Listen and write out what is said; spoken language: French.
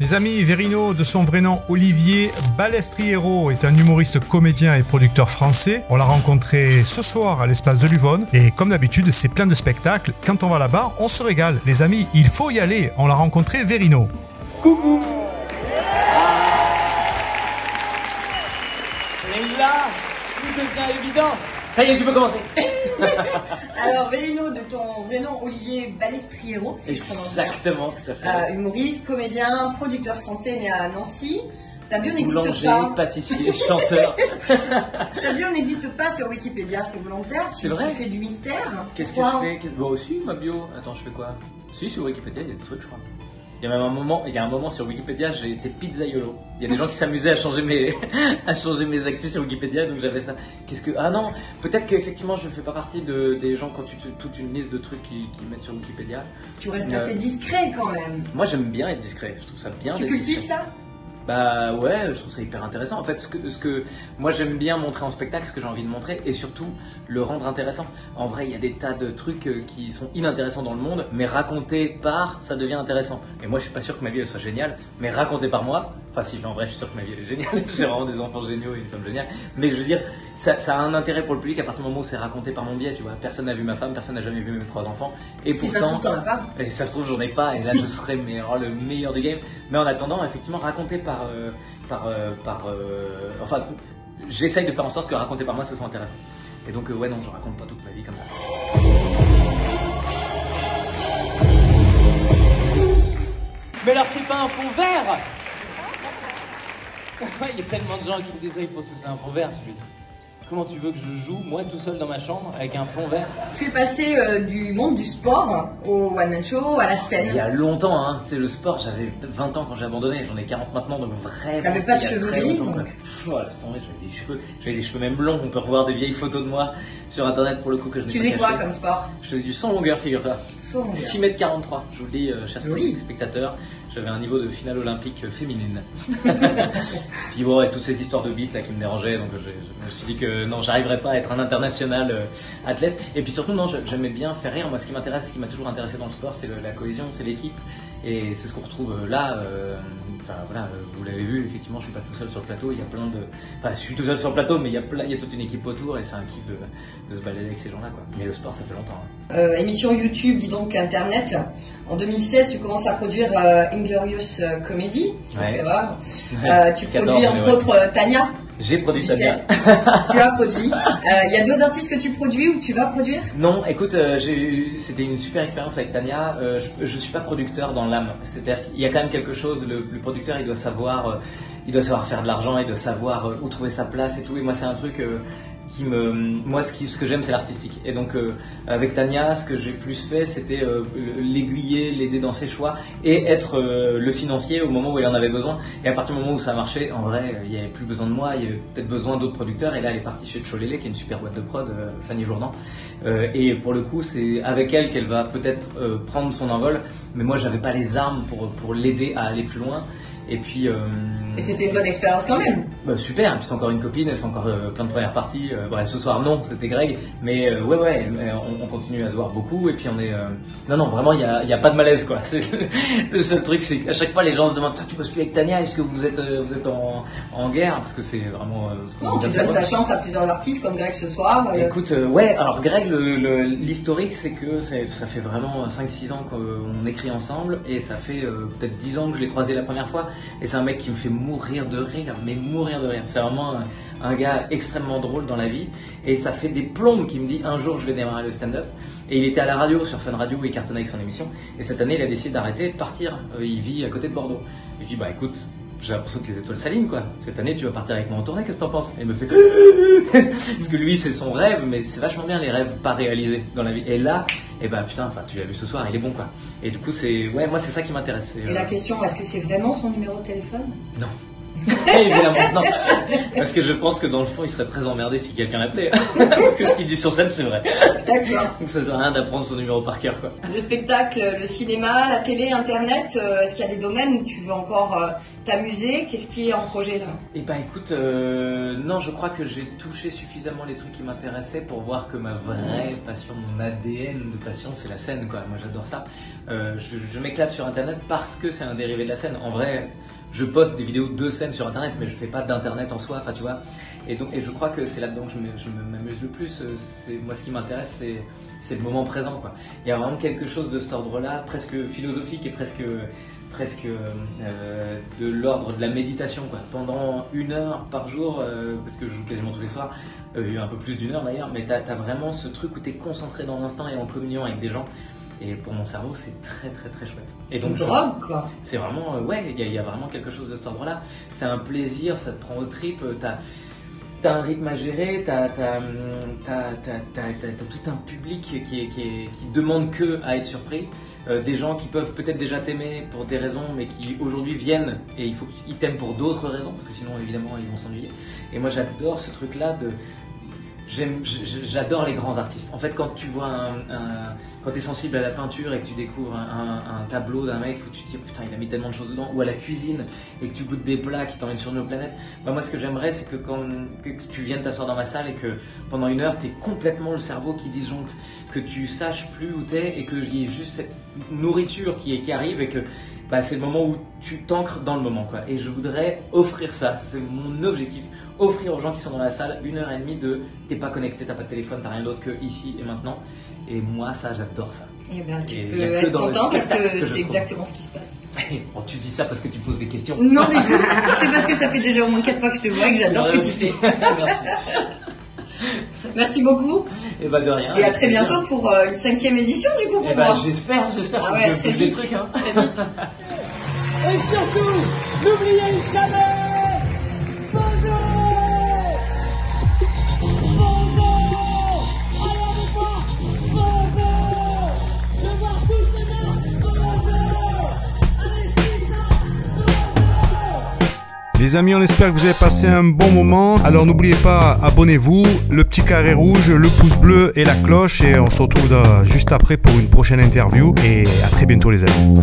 Les amis, Verino, de son vrai nom Olivier Balestriero, est un humoriste, comédien et producteur français. On l'a rencontré ce soir à l'espace de Luvonne et comme d'habitude, c'est plein de spectacles. Quand on va là-bas, on se régale. Les amis, il faut y aller. On l'a rencontré, Verino. Coucou. Et là, tout devient évident. Ça y est, tu peux commencer. Alors, Verino, de ton vrai nom, Olivier Balestriero, si je prononce bien. Exactement, tout à fait. Humoriste, comédien, producteur français né à Nancy. Ta bio n'existe Boulanger, pas. pâtissier, chanteur. Ta bio n'existe pas sur Wikipédia, c'est volontaire. C'est vrai. Tu fais du mystère. Qu'est-ce que je fais? Bah aussi, ma bio. Attends, je fais quoi? Si, sur Wikipédia, il y a des trucs, je crois. Il y a même un moment sur Wikipédia, j'ai été pizzaiolo. Il y a des gens qui s'amusaient à changer mes actus sur Wikipédia, donc j'avais ça. Ah non, peut-être qu'effectivement je fais pas partie des gens quand tu toute une liste de trucs qui mettent sur Wikipédia. Tu restes assez discret quand même. Moi j'aime bien être discret, je trouve ça bien. Tu cultives ça? Bah ouais, je trouve ça hyper intéressant. En fait, ce que moi j'aime bien montrer en spectacle, ce que j'ai envie de montrer, et surtout le rendre intéressant. En vrai, il y a des tas de trucs qui sont inintéressants dans le monde, mais racontés par, ça devient intéressant. Et moi, je suis pas sûr que ma vie elle soit géniale, mais racontée par moi. Enfin, si, en vrai, je suis sûr que ma vie elle est géniale. J'ai vraiment des enfants géniaux et une femme géniale. Mais je veux dire, ça a un intérêt pour le public à partir du moment où c'est raconté par mon biais, tu vois. Personne n'a vu ma femme, personne n'a jamais vu mes 3 enfants. Et si pourtant, ça se trouve, t'en as pas. Et ça se trouve, j'en ai pas. Et là, je serais le meilleur du game. Mais en attendant, effectivement, raconté enfin, j'essaye de faire en sorte que raconter par moi ce soit intéressant. Et donc, ouais, non, je raconte pas toute ma vie comme ça. Mais alors, c'est pas un fond vert. Il y a tellement de gens qui me disent ça, ils pensent que c'est un fond vert. Je me dis, comment tu veux que je joue, moi, tout seul dans ma chambre, avec un fond vert? Tu es passé du monde du sport au one-man show, à la scène. Il y a longtemps, hein. Tu sais, le sport, j'avais 20 ans quand j'ai abandonné, j'en ai 40 maintenant, donc vraiment. T'avais pas de cheveux gris, donc. Voilà, c'est tombé, j'avais des cheveux même blonds. On peut revoir des vieilles photos de moi sur internet pour le coup que je n'ai pas. Tu faisais quoi comme sport? Je faisais du saut longueur, figure-toi. Saut longueur. 6,43 m, je vous le dis, chers spectateurs. J'avais un niveau de finale olympique féminine. Puis bon, avec toute cette histoire de beat là qui me dérangeait, donc je me suis dit que non, j'arriverais pas à être un international athlète. Et puis surtout, non, j'aimais bien faire rire. Moi, ce qui m'a toujours intéressé dans le sport, c'est la cohésion, c'est l'équipe. Et c'est ce qu'on retrouve là. Enfin voilà, vous l'avez vu, effectivement, je suis pas tout seul sur le plateau. Il y a plein de. Enfin, je suis tout seul sur le plateau, mais il y a toute une équipe autour et c'est un kiff de se balader avec ces gens-là, quoi. Mais le sport, ça fait longtemps. Hein. Émission YouTube, dis donc Internet. En 2016, tu commences à produire Inglorious Comedy. Ouais. Tu produis entre autres Tania. J'ai produit Tania. Tu as produit. Il y a 2 artistes que tu produis ou que tu vas produire? Non, écoute, c'était une super expérience avec Tania. Je suis pas producteur dans l'âme. C'est-à-dire qu'il y a quand même quelque chose. Le producteur, il doit savoir faire de l'argent, il doit savoir où trouver sa place et tout. Et moi, c'est un truc ce que j'aime, c'est l'artistique. Et donc avec Tania, ce que j'ai plus fait, c'était l'aiguiller, l'aider dans ses choix et être le financier au moment où elle en avait besoin. Et à partir du moment où ça marchait, en vrai, il n'y avait plus besoin de moi, il y avait peut-être besoin d'autres producteurs. Et là, elle est partie chez Cholélé, qui est une super boîte de prod, Fanny Jourdan. Et pour le coup, c'est avec elle qu'elle va peut-être prendre son envol. Mais moi, j'avais pas les armes pour l'aider à aller plus loin. Et puis. Et c'était une bonne expérience quand même. Bah, super, et puis c'est encore une copine, elle fait encore plein de premières parties. Bref, ce soir non, c'était Greg, mais ouais, on continue à se voir beaucoup. Et puis on est. Non, vraiment, il y a pas de malaise quoi. Le seul truc, c'est qu'à chaque fois les gens se demandent, toi tu bosses plus avec Tania, est-ce que vous êtes en guerre? Parce que c'est vraiment. Non, tu donnes sa chance à plusieurs artistes comme Greg ce soir. Écoute, ouais, alors Greg, l'historique, c'est que ça fait vraiment 5-6 ans qu'on écrit ensemble, et ça fait peut-être 10 ans que je l'ai croisé la première fois. Et c'est un mec qui me fait mourir de rire, mais mourir de rire. C'est vraiment un gars extrêmement drôle dans la vie. Et ça fait des plombes qu'il me dit un jour je vais démarrer le stand-up. Et il était à la radio, sur Fun Radio, où il cartonnait avec son émission. Et cette année, il a décidé d'arrêter et de partir. Il vit à côté de Bordeaux. Et je dis, bah écoute, j'ai l'impression que les étoiles s'alignent quoi. Cette année, tu vas partir avec moi en tournée, qu'est-ce que t'en penses? Et il me fait parce que lui, c'est son rêve, mais c'est vachement bien les rêves pas réalisés dans la vie. Et là, et bah putain, enfin tu l'as vu ce soir, il est bon quoi. Et du coup, moi c'est ça qui m'intéresse. Et la question, est-ce que c'est vraiment son numéro de téléphone? Non. Évidemment, non. Parce que je pense que dans le fond, il serait très emmerdé si quelqu'un l'appelait. Parce que ce qu'il dit sur scène, c'est vrai. D'accord. Donc ça sert à rien d'apprendre son numéro par cœur, quoi. Le spectacle, le cinéma, la télé, Internet, est-ce qu'il y a des domaines où tu veux encore t'amuser? Qu'est-ce qui est en projet là? Eh ben écoute, non, je crois que j'ai touché suffisamment les trucs qui m'intéressaient pour voir que ma vraie passion, mon ADN de passion, c'est la scène, quoi. Moi, j'adore ça. Je m'éclate sur Internet parce que c'est un dérivé de la scène. En vrai, je poste des vidéos de scène sur Internet, mais je fais pas d'Internet en soi, enfin tu vois. Et je crois que c'est là-dedans que je m'amuse le plus. Moi, ce qui m'intéresse, c'est le moment présent, quoi. Il y a vraiment quelque chose de cet ordre-là, presque philosophique et presque de l'ordre de la méditation, quoi. Pendant 1 heure par jour, parce que je joue quasiment tous les soirs, un peu plus d'1 heure d'ailleurs, mais t'as vraiment ce truc où t'es concentré dans l'instant et en communion avec des gens. Et pour mon cerveau, c'est très très très chouette. Et donc, drogue, quoi. C'est vraiment, ouais, il y a vraiment quelque chose de cet ordre-là. C'est un plaisir, ça te prend aux tripes, t'as un rythme à gérer, t'as tout un public qui demande que à être surpris. Des gens qui peuvent peut-être déjà t'aimer pour des raisons, mais qui aujourd'hui viennent et il faut qu'ils t'aiment pour d'autres raisons, parce que sinon évidemment ils vont s'ennuyer. Et moi j'adore ce truc-là de... J'adore les grands artistes. En fait, quand tu vois quand t'es sensible à la peinture et que tu découvres un tableau d'un mec où tu te dis putain il a mis tellement de choses dedans, ou à la cuisine et que tu goûtes des plats qui t'emmènent sur une autre planète, bah moi ce que j'aimerais c'est que que tu viennes t'asseoir dans ma salle et que pendant 1 heure t'aies complètement le cerveau qui disjoncte, que tu saches plus où t'es et qu'il y ait juste cette nourriture qui arrive et que bah, c'est le moment où tu t'ancres dans le moment, quoi. Et je voudrais offrir ça, c'est mon objectif. Offrir aux gens qui sont dans la salle 1h30 de t'es pas connecté, t'as pas de téléphone, t'as rien d'autre que ici et maintenant. Et moi, ça, j'adore ça. Et ben, tu peux être content parce que c'est exactement ce qui se passe. Bon, tu dis ça parce que tu poses des questions. Non, du tout. C'est parce que ça fait déjà au moins 4 fois que je te vois et que j'adore ce que tu fais. Merci. Merci beaucoup. Et bah de rien. Et à très bientôt pour une 5e édition du coup pour et bah, moi. j'espère Ah ouais, que je bouge des trucs. Hein. Et surtout, n'oubliez jamais, bonjour. Bonjour. Allez avec moi, bonjour. Je vois tous les mains, bonjour. Allez, c'est ça, bonjour. Les amis, on espère que vous avez passé un bon moment. Alors n'oubliez pas, abonnez-vous, le petit carré rouge, le pouce bleu et la cloche. Et on se retrouve juste après pour une prochaine interview. Et à très bientôt les amis.